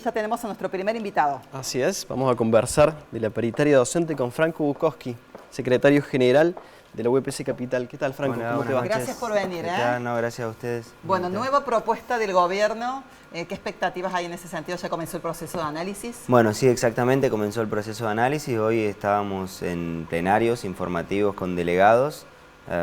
ya tenemos a nuestro primer invitado. Así es, vamos a conversar de la paritaria docente con Franco Bukowski, secretario general de la UPC Capital. ¿Qué tal, Franco? Hola, ¿Cómo te va? Gracias por venir. No, gracias a ustedes. Bueno, nueva propuesta del gobierno. ¿Qué expectativas hay en ese sentido? ¿Ya comenzó el proceso de análisis? Bueno, sí, exactamente, comenzó el proceso de análisis. Hoy estábamos en plenarios informativos con delegados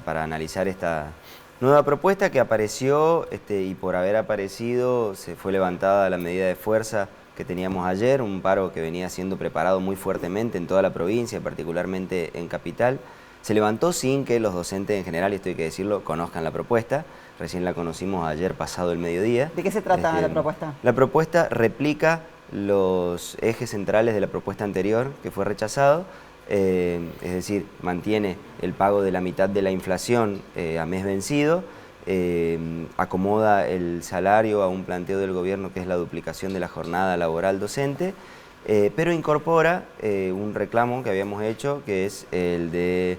para analizar esta nueva propuesta que apareció y por haber aparecido se fue levantada la medida de fuerza que teníamos ayer, un paro que venía siendo preparado muy fuertemente en toda la provincia, particularmente en Capital. Se levantó sin que los docentes en general, y esto hay que decirlo, conozcan la propuesta. Recién la conocimos ayer pasado el mediodía. ¿De qué se trata la propuesta? La propuesta replica los ejes centrales de la propuesta anterior que fue rechazado, es decir, mantiene el pago de la mitad de la inflación a mes vencido, acomoda el salario a un planteo del gobierno que es la duplicación de la jornada laboral docente, pero incorpora un reclamo que habíamos hecho, que es el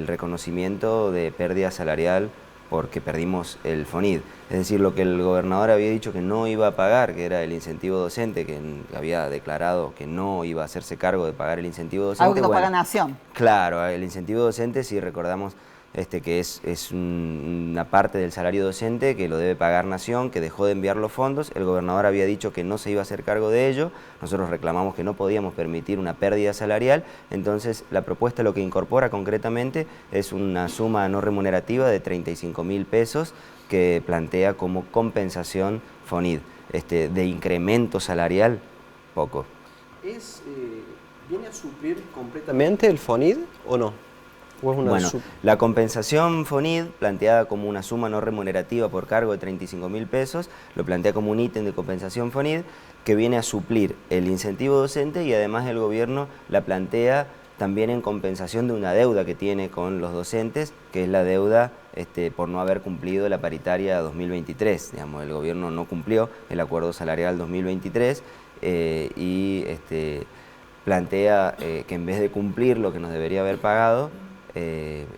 reconocimiento de pérdida salarial porque perdimos el FONID. Es decir, lo que el gobernador había dicho que no iba a pagar, que era el incentivo docente, que había declarado que no iba a hacerse cargo de pagar el incentivo docente. Algo que no paga Nación. Claro, el incentivo docente, si recordamos que es una parte del salario docente que lo debe pagar Nación, que dejó de enviar los fondos. El gobernador había dicho que no se iba a hacer cargo de ello. Nosotros reclamamos que no podíamos permitir una pérdida salarial. Entonces la propuesta lo que incorpora concretamente es una suma no remunerativa de 35.000 pesos que plantea como compensación FONID. De incremento salarial, poco. ¿Viene a suplir completamente el FONID o no? Bueno, la compensación FONID, planteada como una suma no remunerativa por cargo de 35.000 pesos, lo plantea como un ítem de compensación FONID que viene a suplir el incentivo docente, y además el gobierno la plantea también en compensación de una deuda que tiene con los docentes, que es la deuda por no haber cumplido la paritaria 2023. Digamos, el gobierno no cumplió el acuerdo salarial 2023 y plantea que en vez de cumplir lo que nos debería haber pagado,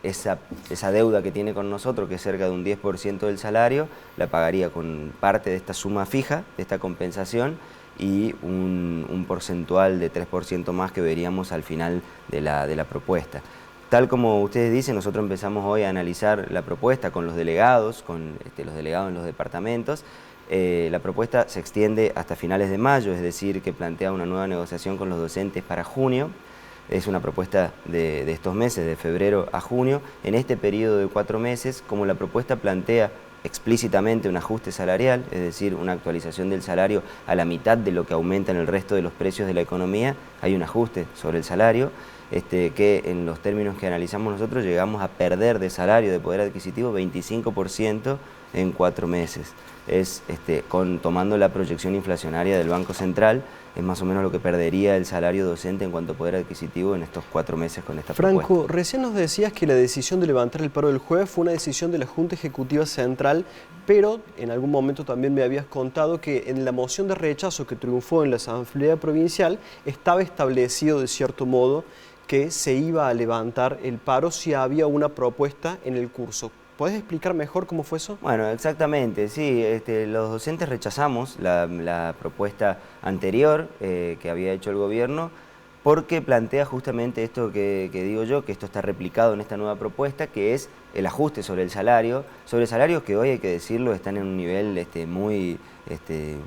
esa deuda que tiene con nosotros, que es cerca de un 10% del salario, la pagaría con parte de esta suma fija, de esta compensación, y un porcentual de 3% más que veríamos al final de la propuesta. Tal como ustedes dicen, nosotros empezamos hoy a analizar la propuesta con los delegados, los delegados en los departamentos. La propuesta se extiende hasta finales de mayo, es decir, que plantea una nueva negociación con los docentes para junio. Es una propuesta de estos meses, de febrero a junio. En este periodo de 4 meses, como la propuesta plantea explícitamente un ajuste salarial, es decir, una actualización del salario a la mitad de lo que aumenta en el resto de los precios de la economía, hay un ajuste sobre el salario, que en los términos que analizamos nosotros llegamos a perder de salario, de poder adquisitivo, 25% en 4 meses. Tomando la proyección inflacionaria del Banco Central, es más o menos lo que perdería el salario docente en cuanto a poder adquisitivo en estos 4 meses con esta propuesta. Franco, recién nos decías que la decisión de levantar el paro del jueves fue una decisión de la Junta Ejecutiva Central, pero en algún momento también me habías contado que en la moción de rechazo que triunfó en la Asamblea Provincial estaba establecido de cierto modo que se iba a levantar el paro si había una propuesta en el curso. ¿Puedes explicar mejor cómo fue eso? Bueno, exactamente, sí. Los docentes rechazamos la propuesta anterior que había hecho el gobierno, porque plantea justamente esto que digo yo, que esto está replicado en esta nueva propuesta, que es el ajuste sobre salarios que hoy, hay que decirlo, están en un nivel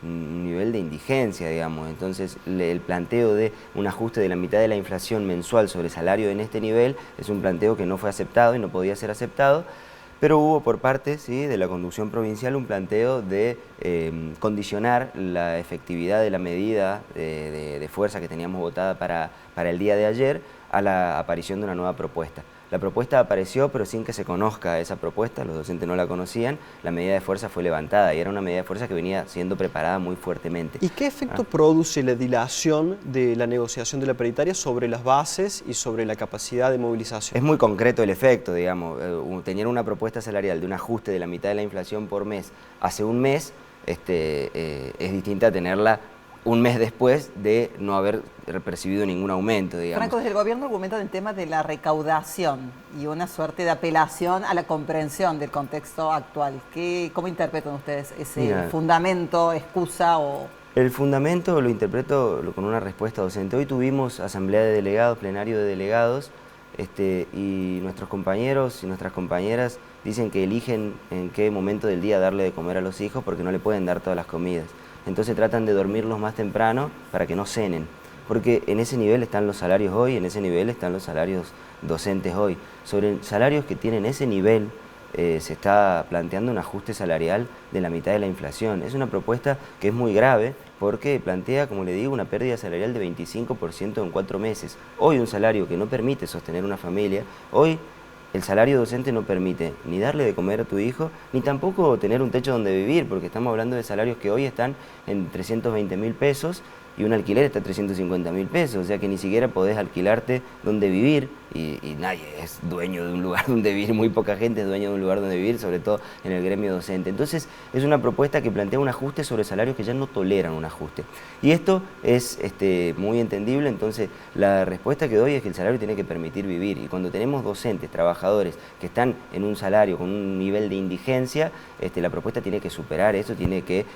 un nivel de indigencia, digamos. Entonces, el planteo de un ajuste de la mitad de la inflación mensual sobre salario en este nivel es un planteo que no fue aceptado y no podía ser aceptado. Pero hubo por parte de la conducción provincial un planteo de condicionar la efectividad de la medida de fuerza que teníamos votada para el día de ayer a la aparición de una nueva propuesta. La propuesta apareció, pero sin que se conozca esa propuesta, los docentes no la conocían, la medida de fuerza fue levantada y era una medida de fuerza que venía siendo preparada muy fuertemente. ¿Y qué efecto produce la dilación de la negociación de la paritaria sobre las bases y sobre la capacidad de movilización? Es muy concreto el efecto, digamos. Tener una propuesta salarial de un ajuste de la mitad de la inflación por mes hace un mes es distinta a tenerla un mes después de no haber percibido ningún aumento, digamos. Franco, desde el gobierno argumentan el tema de la recaudación y una suerte de apelación a la comprensión del contexto actual. ¿Cómo interpretan ustedes ese fundamento, excusa o El fundamento lo interpreto con una respuesta docente. Hoy tuvimos asamblea de delegados, plenario de delegados, y nuestros compañeros y nuestras compañeras dicen que eligen en qué momento del día darle de comer a los hijos porque no le pueden dar todas las comidas. Entonces tratan de dormirlos más temprano para que no cenen, porque en ese nivel están los salarios hoy, en ese nivel están los salarios docentes hoy. Sobre salarios que tienen ese nivel, se está planteando un ajuste salarial de la mitad de la inflación. Es una propuesta que es muy grave porque plantea, como le digo, una pérdida salarial de 25% en 4 meses. Hoy un salario que no permite sostener una familia, hoy el salario docente no permite ni darle de comer a tu hijo, ni tampoco tener un techo donde vivir, porque estamos hablando de salarios que hoy están en 320.000 pesos y un alquiler está a 350.000 pesos, o sea que ni siquiera podés alquilarte donde vivir y nadie es dueño de un lugar donde vivir, muy poca gente es dueño de un lugar donde vivir, sobre todo en el gremio docente. Entonces es una propuesta que plantea un ajuste sobre salarios que ya no toleran un ajuste. Y esto es muy entendible, entonces la respuesta que doy es que el salario tiene que permitir vivir, y cuando tenemos docentes, trabajadores que están en un salario con un nivel de indigencia, la propuesta tiene que superar eso, tiene que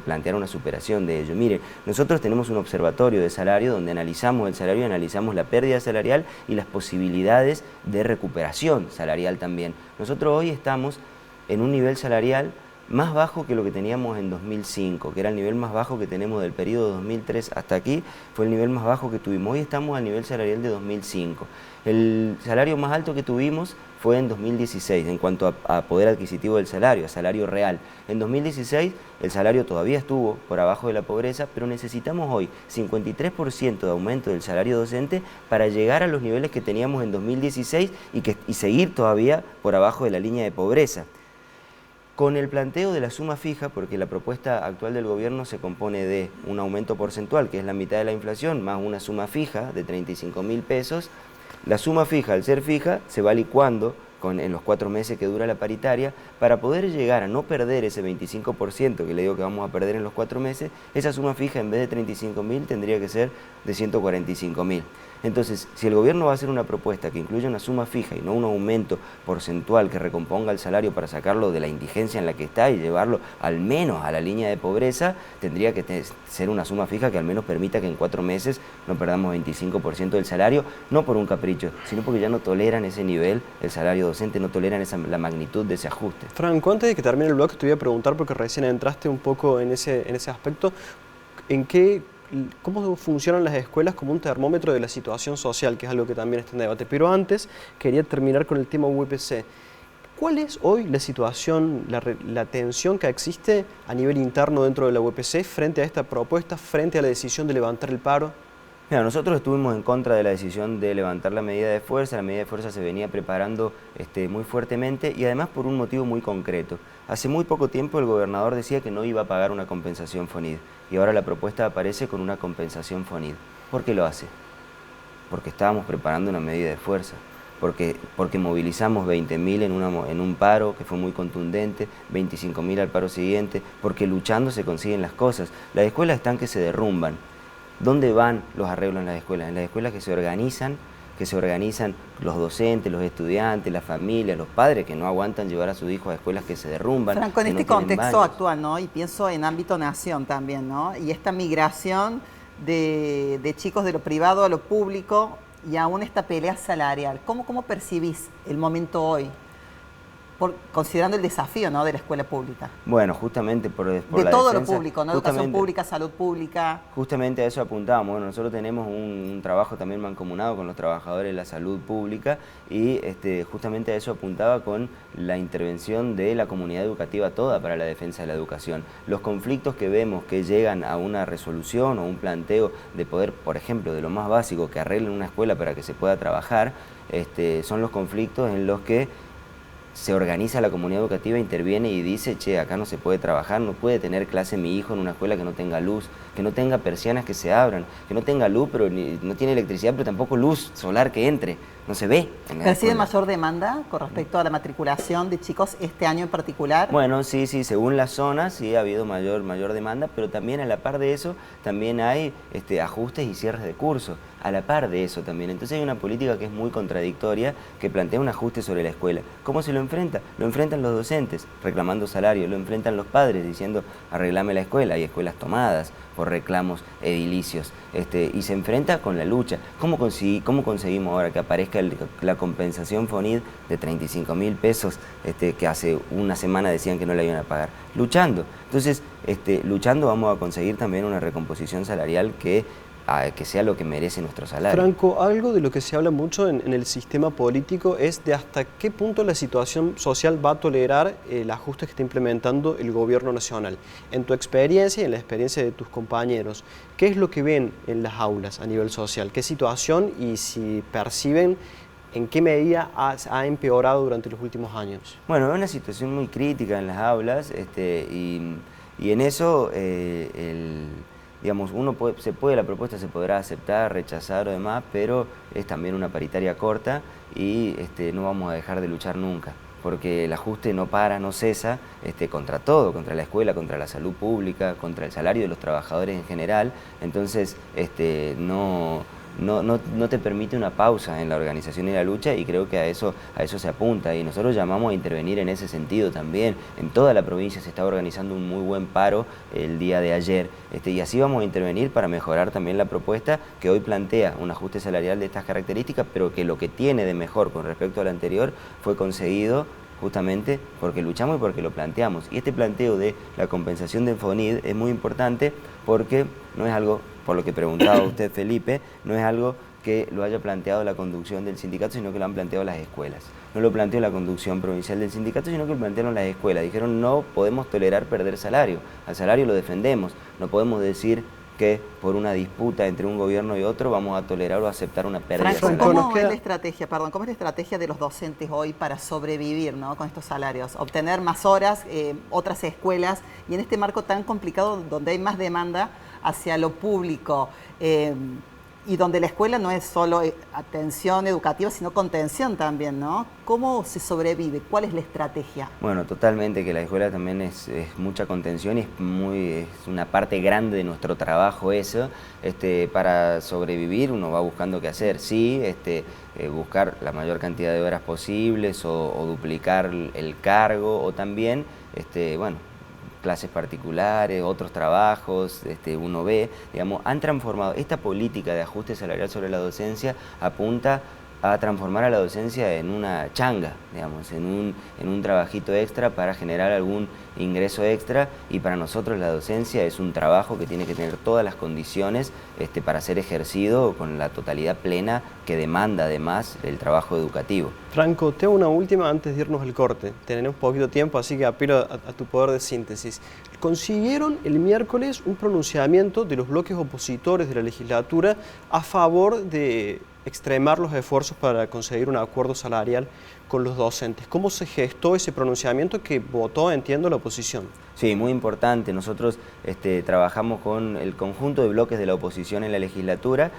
plantear una superación de ello. Mire, nosotros tenemos un observatorio de salario donde analizamos el salario, analizamos la pérdida salarial y las posibilidades de recuperación salarial también. Nosotros hoy estamos en un nivel salarial más bajo que lo que teníamos en 2005, que era el nivel más bajo que tenemos del periodo 2003 hasta aquí, fue el nivel más bajo que tuvimos. Hoy estamos al nivel salarial de 2005. El salario más alto que tuvimos fue en 2016, en cuanto a poder adquisitivo del salario, a salario real. En 2016 el salario todavía estuvo por abajo de la pobreza, pero necesitamos hoy 53% de aumento del salario docente para llegar a los niveles que teníamos en 2016 y seguir todavía por abajo de la línea de pobreza. Con el planteo de la suma fija, porque la propuesta actual del gobierno se compone de un aumento porcentual, que es la mitad de la inflación, más una suma fija de 35.000 pesos, la suma fija, al ser fija, se va licuando en los 4 meses que dura la paritaria, para poder llegar a no perder ese 25% que le digo que vamos a perder en los 4 meses, esa suma fija en vez de 35.000 tendría que ser de 145.000. Entonces, si el gobierno va a hacer una propuesta que incluya una suma fija y no un aumento porcentual que recomponga el salario para sacarlo de la indigencia en la que está y llevarlo al menos a la línea de pobreza, tendría que ser una suma fija que al menos permita que en 4 meses no perdamos 25% del salario, no por un capricho, sino porque ya no toleran ese nivel, el salario docente, no toleran la magnitud de ese ajuste. Franco, antes de que termine el blog, te voy a preguntar, porque recién entraste un poco en ese aspecto, ¿cómo funcionan las escuelas como un termómetro de la situación social, que es algo que también está en debate? Pero antes quería terminar con el tema UPC. ¿Cuál es hoy la situación, la tensión que existe a nivel interno dentro de la UPC frente a esta propuesta, frente a la decisión de levantar el paro? Mira, nosotros estuvimos en contra de la decisión de levantar la medida de fuerza. La medida de fuerza se venía preparando muy fuertemente y además por un motivo muy concreto. Hace muy poco tiempo el gobernador decía que no iba a pagar una compensación FONID y ahora la propuesta aparece con una compensación FONID. ¿Por qué lo hace? Porque estábamos preparando una medida de fuerza, porque movilizamos 20.000 en un paro que fue muy contundente, 25.000 al paro siguiente, porque luchando se consiguen las cosas. Las escuelas están que se derrumban. ¿Dónde van los arreglos en las escuelas? En las escuelas que se organizan los docentes, los estudiantes, las familias, los padres que no aguantan llevar a sus hijos a escuelas que se derrumban. Franco, en este contexto actual, ¿no? Y pienso en ámbito nación también, ¿no? Y esta migración de chicos de lo privado a lo público y aún esta pelea salarial. ¿Cómo percibís el momento hoy? Considerando el desafío, ¿no?, de la escuela pública. Bueno, justamente por de la todo defensa, lo público, ¿no? Educación pública, salud pública. Justamente a eso apuntábamos. Bueno, nosotros tenemos un trabajo también mancomunado con los trabajadores de la salud pública y justamente a eso apuntaba con la intervención de la comunidad educativa toda para la defensa de la educación. Los conflictos que vemos que llegan a una resolución o un planteo de poder, por ejemplo, de lo más básico, que arreglen una escuela para que se pueda trabajar, son los conflictos en los que se organiza la comunidad educativa, interviene y dice, che, acá no se puede trabajar, no puede tener clase mi hijo en una escuela que no tenga luz, que no tenga persianas que se abran, que no tenga luz, pero no tiene electricidad, pero tampoco luz solar que entre, no se ve. ¿Percibe mayor demanda con respecto a la matriculación de chicos este año en particular? Bueno, sí, según las zonas sí ha habido mayor demanda, pero también a la par de eso, también hay ajustes y cierres de curso, a la par de eso también. Entonces hay una política que es muy contradictoria, que plantea un ajuste sobre la escuela. ¿Cómo se lo enfrenta? Lo enfrentan los docentes, reclamando salario, lo enfrentan los padres, diciendo, arreglame la escuela, hay escuelas tomadas, por reclamos edilicios, y se enfrenta con la lucha. ¿Cómo conseguimos ahora que aparezca la compensación FONID de 35.000 pesos, que hace una semana decían que no la iban a pagar? Luchando. Entonces, luchando vamos a conseguir también una recomposición salarial que sea lo que merece nuestro salario. Franco, algo de lo que se habla mucho en el sistema político es de hasta qué punto la situación social va a tolerar el ajuste que está implementando el gobierno nacional. En tu experiencia y en la experiencia de tus compañeros, ¿qué es lo que ven en las aulas a nivel social? ¿Qué situación y si perciben en qué medida ha empeorado durante los últimos años? Bueno, es una situación muy crítica en las aulas, y en eso digamos, la propuesta se podrá aceptar, rechazar o demás, pero es también una paritaria corta y no vamos a dejar de luchar nunca, porque el ajuste no para, no cesa, contra todo, contra la escuela, contra la salud pública, contra el salario de los trabajadores en general. Entonces, no te permite una pausa en la organización y la lucha, y creo que a eso se apunta, y nosotros llamamos a intervenir en ese sentido también. En toda la provincia se está organizando un muy buen paro el día de ayer, y así vamos a intervenir para mejorar también la propuesta que hoy plantea un ajuste salarial de estas características, pero que lo que tiene de mejor con respecto al anterior fue conseguido justamente porque luchamos y porque lo planteamos. Y este planteo de la compensación de FONID es muy importante porque no es algo, por lo que preguntaba usted, Felipe, no es algo que lo haya planteado la conducción del sindicato, sino que lo han planteado las escuelas. No lo planteó la conducción provincial del sindicato, sino que lo plantearon las escuelas. Dijeron, no podemos tolerar perder salario, al salario lo defendemos, no podemos decir que por una disputa entre un gobierno y otro vamos a tolerar o aceptar una pérdida Franco, salarial. ¿cómo es la estrategia, cómo es la estrategia de los docentes hoy para sobrevivir, ¿no?, con estos salarios? Obtener más horas, otras escuelas, y en este marco tan complicado donde hay más demanda hacia lo público, y donde la escuela no es solo atención educativa, sino contención también, ¿no? ¿Cómo se sobrevive? ¿Cuál es la estrategia? Bueno, totalmente, que la escuela también es mucha contención y es una parte grande de nuestro trabajo eso. Para sobrevivir uno va buscando qué hacer, sí, buscar la mayor cantidad de horas posibles o duplicar el cargo, o también, bueno, clases particulares, otros trabajos, uno ve, digamos, han transformado esta política de ajuste salarial sobre la docencia, apunta a transformar a la docencia en una changa, digamos, en un trabajito extra para generar algún ingreso extra, y para nosotros la docencia es un trabajo que tiene que tener todas las condiciones para ser ejercido con la totalidad plena que demanda además el trabajo educativo. Franco, te hago una última antes de irnos al corte. Tenemos poquito tiempo, así que apelo a tu poder de síntesis. Consiguieron el miércoles un pronunciamiento de los bloques opositores de la legislatura a favor de extremar los esfuerzos para conseguir un acuerdo salarial con los docentes. ¿Cómo se gestó ese pronunciamiento que votó, entiendo, la oposición? Sí, muy importante. Nosotros trabajamos con el conjunto de bloques de la oposición en la legislatura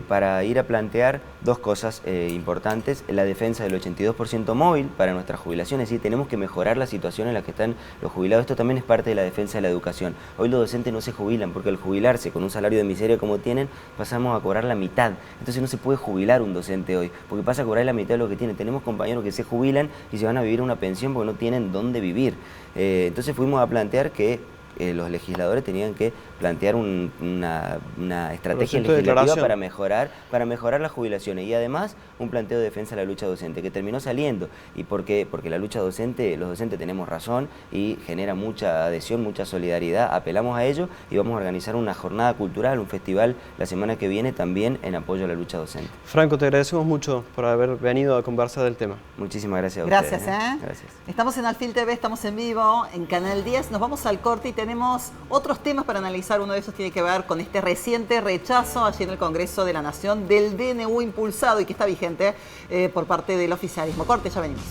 para ir a plantear dos cosas importantes. La defensa del 82% móvil para nuestras jubilaciones. Sí, tenemos que mejorar la situación en la que están los jubilados. Esto también es parte de la defensa de la educación. Hoy los docentes no se jubilan porque al jubilarse con un salario de miseria como tienen, pasamos a cobrar la mitad. Entonces no se puede jubilar un docente hoy porque pasa a cobrar la mitad de lo que tiene. Tenemos compañeros que se jubilan y se van a vivir una pensión porque no tienen dónde vivir. Entonces fuimos a plantear que los legisladores tenían que plantear una estrategia legislativa para mejorar las jubilaciones, y además un planteo de defensa de la lucha docente que terminó saliendo. ¿Y por qué? Porque la lucha docente, los docentes tenemos razón y genera mucha adhesión, mucha solidaridad. Apelamos a ello y vamos a organizar una jornada cultural, un festival la semana que viene también en apoyo a la lucha docente. Franco, te agradecemos mucho por haber venido a conversar del tema. Muchísimas gracias a ustedes. Gracias. Estamos en Alfil TV, estamos en vivo, en Canal 10. Nos vamos al corte y tenemos otros temas para analizar. Uno de esos tiene que ver con este reciente rechazo allí en el Congreso de la Nación del DNU impulsado y que está vigente por parte del oficialismo. Corte, ya venimos.